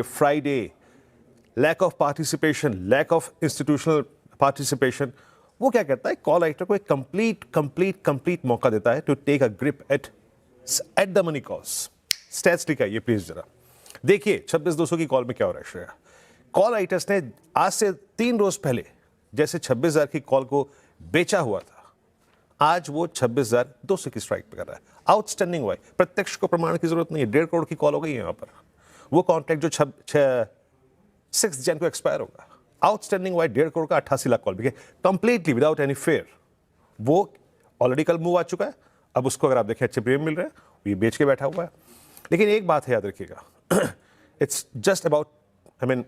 Friday, lack of participation, lack of institutional participation, वो क्या करता है, कॉल राइटर को एक कंप्लीट मौका देता है to take a grip at the money calls. Stats लिखाइए प्लीज जरा, देखिए 26,200 की कॉल में क्या हो रहा है श्रेया। कॉल राइटर्स ने आज से 3 रोज पहले जैसे 26,000 की कॉल को बेचा हुआ था, आज वो 26,200 की स्ट्राइक पे कर रहा है। आउटस्टैंडिंग हुआ है, प्रत्यक्ष को प्रमाण की जरूरत नहीं है, 1.5 करोड़ की कॉल हो गई है यहाँ पर। वो कॉन्ट्रैक्ट जो 6 जन को एक्सपायर होगा, आउटस्टैंडिंग हुआ है 1.5 करोड़ का, 88 लाख कॉल बिके कंप्लीटली विदाउट एनी फेयर। वो ऑलरेडी कल मूव आ चुका है, अब उसको अगर आप देखें अच्छे प्रीमियम मिल रहे हैं, ये बेच के बैठा हुआ है। लेकिन एक बात है याद रखिएगा, it's just about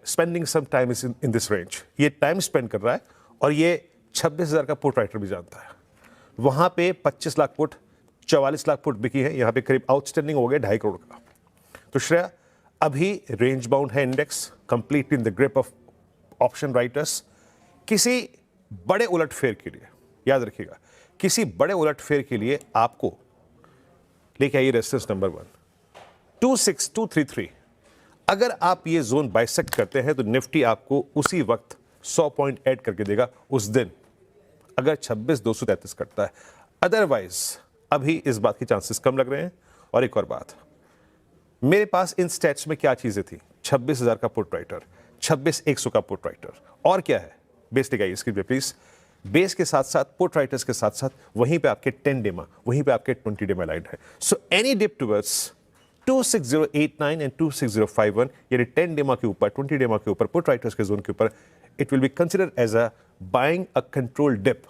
spending some time in this range. ये टाइम स्पेंड कर रहा है और ये 26,000 का पुट राइटर भी जानता है। वहां पे 25 लाख पुट, 44 लाख पुट बिकी है, यहां पे करीब आउटस्टैंडिंग हो गया 2.5 करोड़ का। तो श्रेया अभी रेंज बाउंड है index, complete in the grip of option writers. किसी बड़े उलटफेर के लिए याद रखिएगा, किसी बड़े उलटफेर के लिए आपको लेके आइए रेजिस्टेंस नंबर 1 26233। अगर आप ये जोन बाइसेक्ट करते हैं तो निफ्टी आपको उसी वक्त 100 पॉइंट ऐड करके देगा उस दिन, अगर 26,233 करता है। अदरवाइज अभी इस बात की चांसेस कम लग रहे हैं। और एक और बात, मेरे पास इन स्टैट्स में क्या चीजें थी, 26,000 का पुट राइटर, 26,100 का पुट राइटर, और क्या है, बेस लगाइए स्क्रीन पे प्लीज। बेस के साथ साथ पुट राइटर्स के साथ साथ वहीं पे आपके 10 डेमा, वहीं पे आपके 20 डेमा लाइन है। So any dip towards 26089 and 26051, यानी 10 डेमा के ऊपर, 20 डेमा के ऊपर, पुट राइटर्स के जोन के ऊपर, it will be considered as a buying a controlled dip,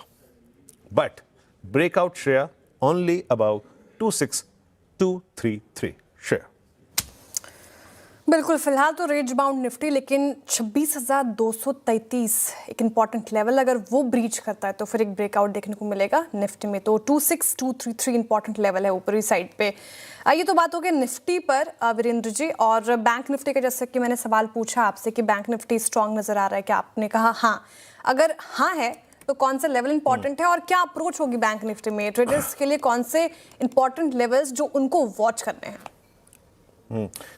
but breakout share only above 26233 share। बिल्कुल, फिलहाल तो रेंज बाउंड निफ्टी, लेकिन 26,233 एक इंपॉर्टेंट लेवल, अगर वो ब्रीच करता है तो फिर एक ब्रेकआउट देखने को मिलेगा निफ्टी में। तो 26233 इंपॉर्टेंट लेवल है ऊपरी साइड पे। ये तो बात हो गई निफ्टी पर वीरेंद्र जी। और बैंक निफ्टी का जैसे कि मैंने सवाल पूछा आपसे कि बैंक निफ्टी स्ट्रांग नजर आ रहा है, कि आपने कहा हाँ। अगर हाँ है तो कौन सा लेवल इंपॉर्टेंट है और क्या अप्रोच होगी बैंक निफ्टी में ट्रेडर्स के लिए, कौन से इंपॉर्टेंट लेवल्स जो उनको वॉच करने हैं?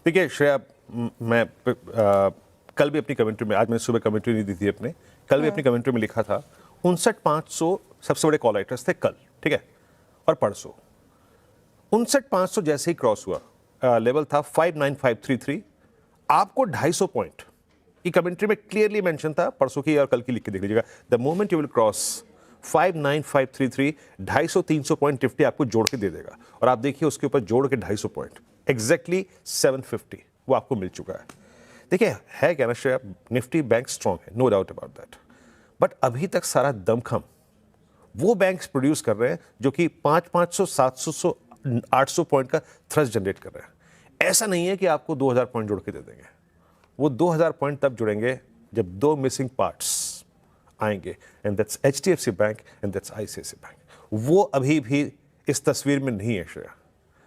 देखिए श्रेया, मैं कल भी अपनी कमेंट्री में, आज मैंने सुबह कमेंट्री नहीं दी थी अपने, कल भी अपनी कमेंट्री में लिखा था 59,500 सबसे बड़े कॉल राइटर्स थे कल, ठीक है, और परसों 59,500 जैसे ही क्रॉस हुआ, लेवल था 59533, आपको 250 पॉइंट की कमेंट्री में क्लियरली मेंशन था, परसों की और कल की लिख के देख लीजिएगा। The moment you will cross 59533, 250-300 point Nifty आपको जोड़ के दे देगा। और आप देखिए उसके ऊपर जोड़ के 250 पॉइंट, एग्जैक्टली 750 वो आपको मिल चुका है। देखिए है क्या ना श्रेया, निफ्टी बैंक स्ट्रांग है, no doubt about that, but अभी तक सारा दमखम वो बैंक्स प्रोड्यूस कर रहे हैं जो कि 500, 700, 800 पॉइंट का थ्रस्ट जनरेट कर रहे हैं। ऐसा नहीं है कि आपको 2,000 पॉइंट जोड़ के दे देंगे, वो 2,000 पॉइंट तब जुड़ेंगे जब 2 मिसिंग पार्ट्स आएंगे, and that's HDFC bank and that's ICICI bank. वो अभी भी इस तस्वीर में नहीं है Shreya,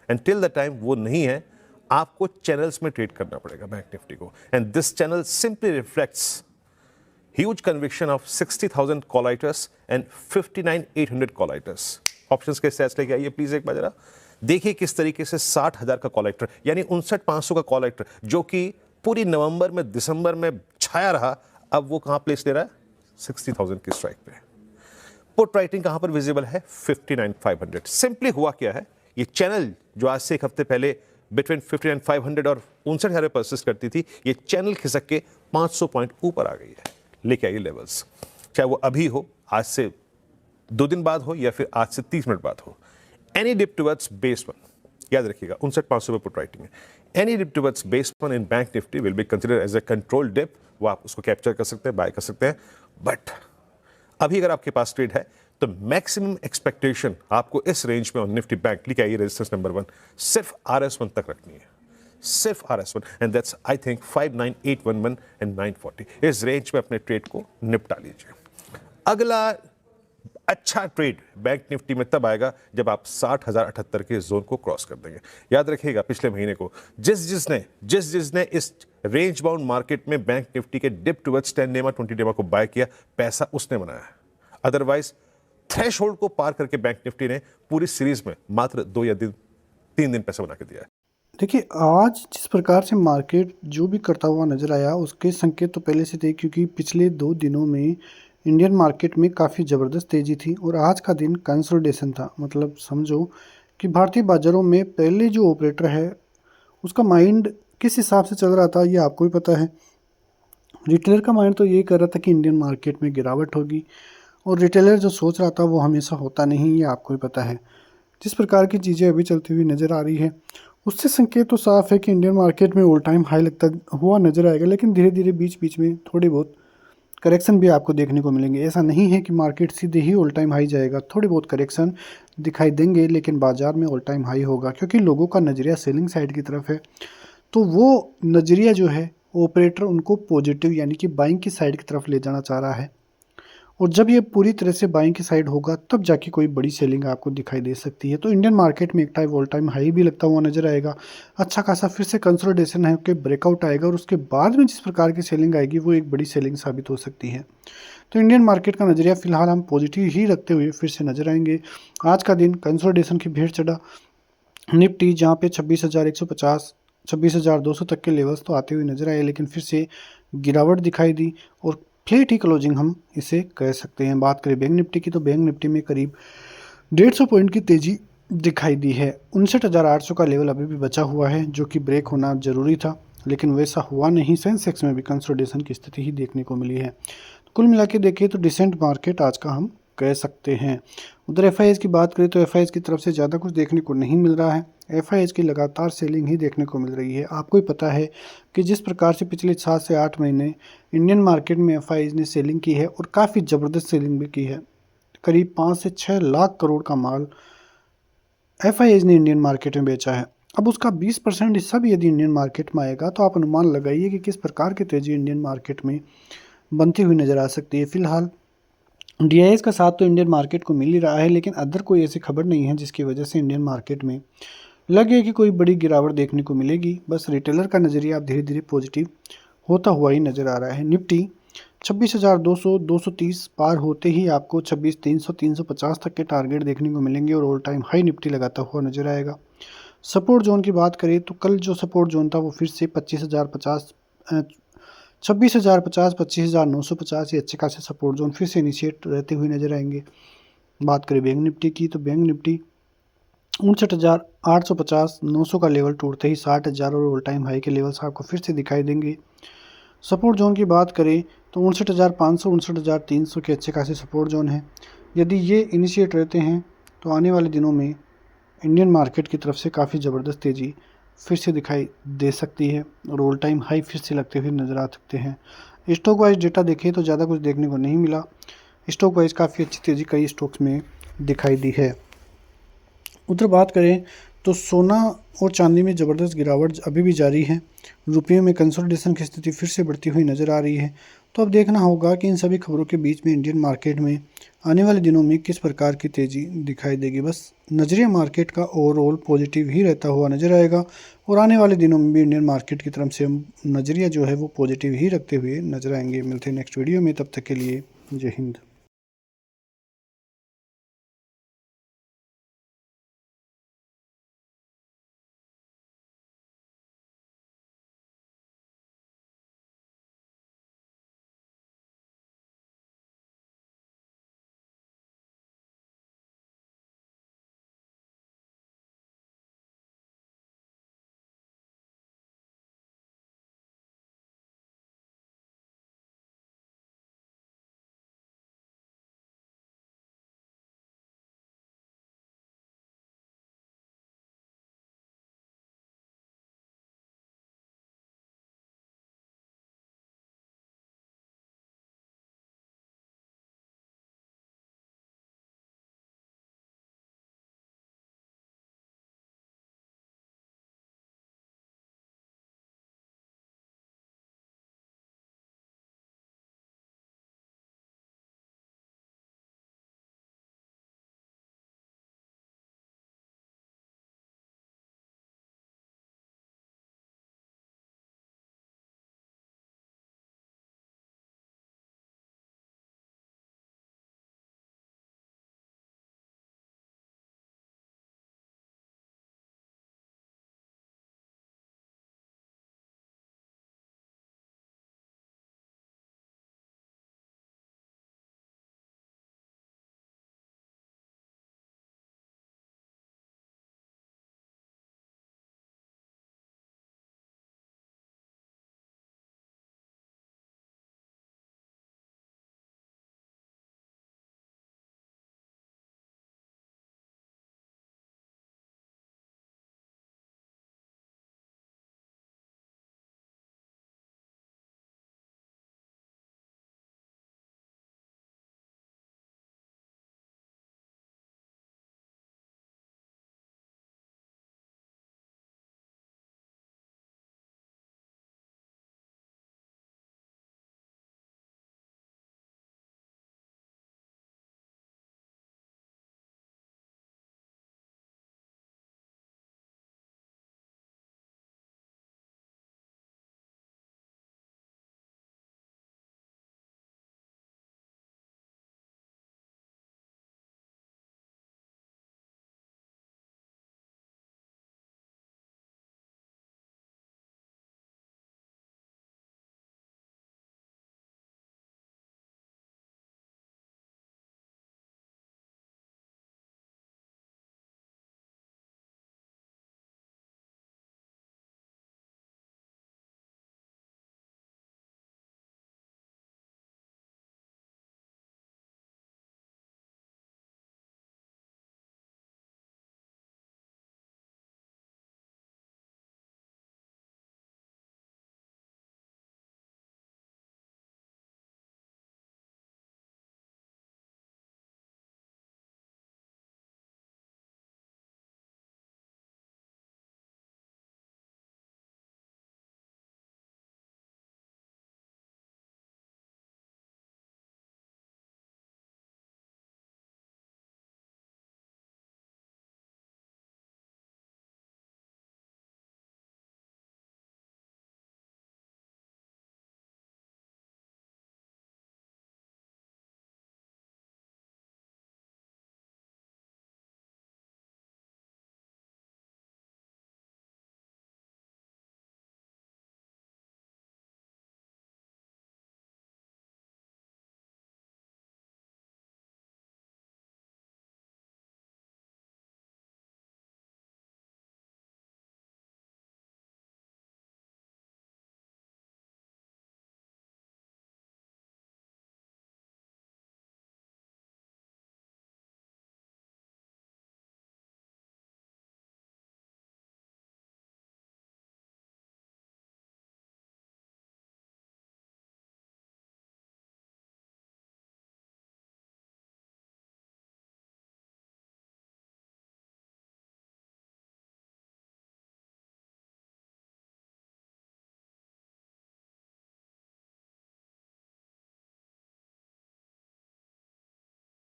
and till the time वो नहीं है, आपको चैनल्स में ट्रेड करना पड़ेगा बैंक निफ्टी को, and this channel simply reflects huge conviction of 60,000 call writers and 59,800 call writers. Options के स्टैट्स लेके आइए प्लीज एक बार जरा, देखिए किस तरीके से 60,000 का कॉल राइटर, यानी 59,500 का कॉल राइटर जो कि पूरी नवंबर में, दिसंबर में छाया रहा, अब वो कहां प्लेस ले रहा है, 60,000 की स्ट्राइक पे। पुट राइटिंग कहां पर विजिबल है, 59,500। सिंपली हुआ क्या है, ये चैनल जो आज से एक हफ्ते पहले बिटवीन 59,500 और 59,000 परसिस्ट करती थी, ये चैनल खिसक के 500 पॉइंट ऊपर आ गई है, लेके आइए लेवल्स, चाहे वो अभी हो, आज से 2 दिन बाद हो, या फिर आज से 30 मिनट बाद हो। एनी डिप टुवर्ड्स बेस 1, याद रखिएगा 59,500 पे पुट राइटिंग है। Any dip towards base 1 in bank Nifty will be considered as a control dip, वो आप उसको कैप्चर कर सकते हैं, बाय कर सकते हैं। बट अभी अगर आपके पास ट्रेड है तो मैक्सिमम एक्सपेक्टेशन आपको इस रेंज में और निफ्टी बैंक, लिखे आइए रेजिस्टेंस नंबर 1, सिर्फ RS1 तक रखनी है, सिर्फ RS1, and that's I think 59,811 and 940। इस रेंज में अपने ट्रेड को निपटा लीजिए। अगला अच्छा ट्रेड बैंक निफ्टी में तब आएगा जब आप 60,078 के जोन को क्रॉस कर देंगे। याद रखिएगा पिछले महीने को जिस जिसने इस रेंज बाउंड मार्केट में बैंक निफ्टी के डिप टुवर्ड्स 10 डेमा 20 डेमा को बाय किया, पैसा उसने बनाया है। अदरवाइज थ्रेशहोल्ड को पार करके बैंक निफ्टी ने पूरी सीरीज में मात्र 2 या 3 दिन पैसा बना के दिया है। देखिए, आज जिस प्रकार से मार्केट जो भी करता हुआ नज़र आया, उसके संकेत तो पहले से थे, क्योंकि पिछले 2 दिनों में इंडियन मार्केट में काफ़ी ज़बरदस्त तेज़ी थी और आज का दिन कंसोलिडेशन था। मतलब समझो कि भारतीय बाज़ारों में पहले जो ऑपरेटर है, उसका माइंड किस हिसाब से चल रहा था, ये आपको भी पता है। रिटेलर का माइंड तो यही कर रहा था कि इंडियन मार्केट में गिरावट होगी, और रिटेलर जो सोच रहा था वो हमेशा होता नहीं, ये आपको भी पता है। जिस प्रकार की चीज़ें अभी चलती हुई नज़र आ रही है, उससे संकेत तो साफ है कि इंडियन मार्केट में ऑल टाइम हाई लगता हुआ नज़र आएगा, लेकिन धीरे धीरे बीच बीच में थोड़ी बहुत करेक्शन भी आपको देखने को मिलेंगे। ऐसा नहीं है कि मार्केट सीधे ही ऑल टाइम हाई जाएगा, थोड़ी बहुत करेक्शन दिखाई देंगे, लेकिन बाजार में ऑल टाइम हाई होगा, क्योंकि लोगों का नज़रिया सेलिंग साइड की तरफ है। तो वो नज़रिया जो है, ऑपरेटर उनको पॉजिटिव यानी कि बाइंग की साइड की तरफ ले जाना चाह रहा है, और जब ये पूरी तरह से बाइंग की साइड होगा, तब जाके कोई बड़ी सेलिंग आपको दिखाई दे सकती है। तो इंडियन मार्केट में एक टाइम ऑल टाइम हाई भी लगता हुआ नजर आएगा। अच्छा खासा फिर से कंसोलिडेशन है कि ब्रेकआउट आएगा, और उसके बाद में जिस प्रकार की सेलिंग आएगी, वो एक बड़ी सेलिंग साबित हो सकती है। तो इंडियन मार्केट का नज़रिया फिलहाल हम पॉजिटिव ही रखते हुए फिर से नजर आएंगे। आज का दिन कंसोलिडेशन की भेंट चढ़ा। निफ्टी जहाँ पे 26,150 26,200 तक के लेवल्स तो आते हुए नजर आए, लेकिन फिर से गिरावट दिखाई दी, और फ्लैट ही क्लोजिंग हम इसे कह सकते हैं। बात करें बैंक निफ्टी की, तो बैंक निफ्टी में करीब 150 पॉइंट की तेज़ी दिखाई दी है। 59,800 का लेवल अभी भी बचा हुआ है, जो कि ब्रेक होना ज़रूरी था, लेकिन वैसा हुआ नहीं। सेंसेक्स में भी कंसोलिडेशन की स्थिति ही देखने को मिली है। कुल मिला के देखिए तो डिसेंट मार्केट आज का हम कह सकते हैं। उधर एफ की बात करें तो एफ की तरफ से ज़्यादा कुछ देखने को नहीं मिल रहा है। एफ की लगातार सेलिंग ही देखने को मिल रही है। आपको ही पता है कि जिस प्रकार से पिछले 7 से 8 महीने इंडियन मार्केट में एफ ने सेलिंग की है, और काफ़ी ज़बरदस्त सेलिंग भी की है। करीब 5 से 6 लाख करोड़ का माल एफ ने इंडियन मार्केट में बेचा है। अब उसका 20% हिस्सा भी यदि इंडियन मार्केट में आएगा, तो आप अनुमान लगाइए कि किस प्रकार की तेज़ी इंडियन मार्केट में बनती हुई नज़र आ सकती है। फिलहाल डीआईएस का साथ तो इंडियन मार्केट को मिल ही रहा है, लेकिन अदर कोई ऐसी खबर नहीं है जिसकी वजह से इंडियन मार्केट में लगे कि कोई बड़ी गिरावट देखने को मिलेगी। बस रिटेलर का नज़रिया अब धीरे धीरे पॉजिटिव होता हुआ ही नज़र आ रहा है। निफ्टी 26,200 230 पार होते ही आपको 26,300 350 तक के टारगेट देखने को मिलेंगे, और ऑल टाइम हाई निफ्टी लगाता हुआ नजर आएगा। सपोर्ट जोन की बात करें तो कल जो सपोर्ट जोन था वो फिर से 26,050 25,950 ये अच्छे खासे सपोर्ट जोन फिर से इनिशिएट रहते हुए नजर आएंगे। बात करें बैंक निफ्टी की, तो बैंक निफ्टी 59,850 900 का लेवल टूटते ही 60,000 और ऑल टाइम हाई के लेवल्स आपको फिर से दिखाई देंगे। सपोर्ट जोन की बात करें तो 59,500 59,300 के अच्छे खासे सपोर्ट जोन हैं। यदि ये इनिशिएट रहते हैं, तो आने वाले दिनों में इंडियन मार्केट की तरफ से काफ़ी ज़बरदस्त तेज़ी फिर से दिखाई दे सकती है, और ऑल टाइम हाई फिर से लगते हुए नज़र आ सकते हैं। स्टॉक वाइज डेटा देखें तो ज़्यादा कुछ देखने को नहीं मिला। स्टॉक वाइज काफ़ी अच्छी तेज़ी कई स्टॉक्स में दिखाई दी है। उधर बात करें तो सोना और चांदी में ज़बरदस्त गिरावट अभी भी जारी है। रुपये में कंसोलिडेशन की स्थिति फिर से बढ़ती हुई नज़र आ रही है। तो अब देखना होगा कि इन सभी खबरों के बीच में इंडियन मार्केट में आने वाले दिनों में किस प्रकार की तेज़ी दिखाई देगी। बस नज़रिया मार्केट का ओवरऑल पॉजिटिव ही रहता हुआ नज़र आएगा, और आने वाले दिनों में भी इंडियन मार्केट की तरफ से हम नज़रिया जो है वो पॉजिटिव ही रखते हुए नजर आएंगे। मिलते हैं नेक्स्ट वीडियो में, तब तक के लिए जय हिंद।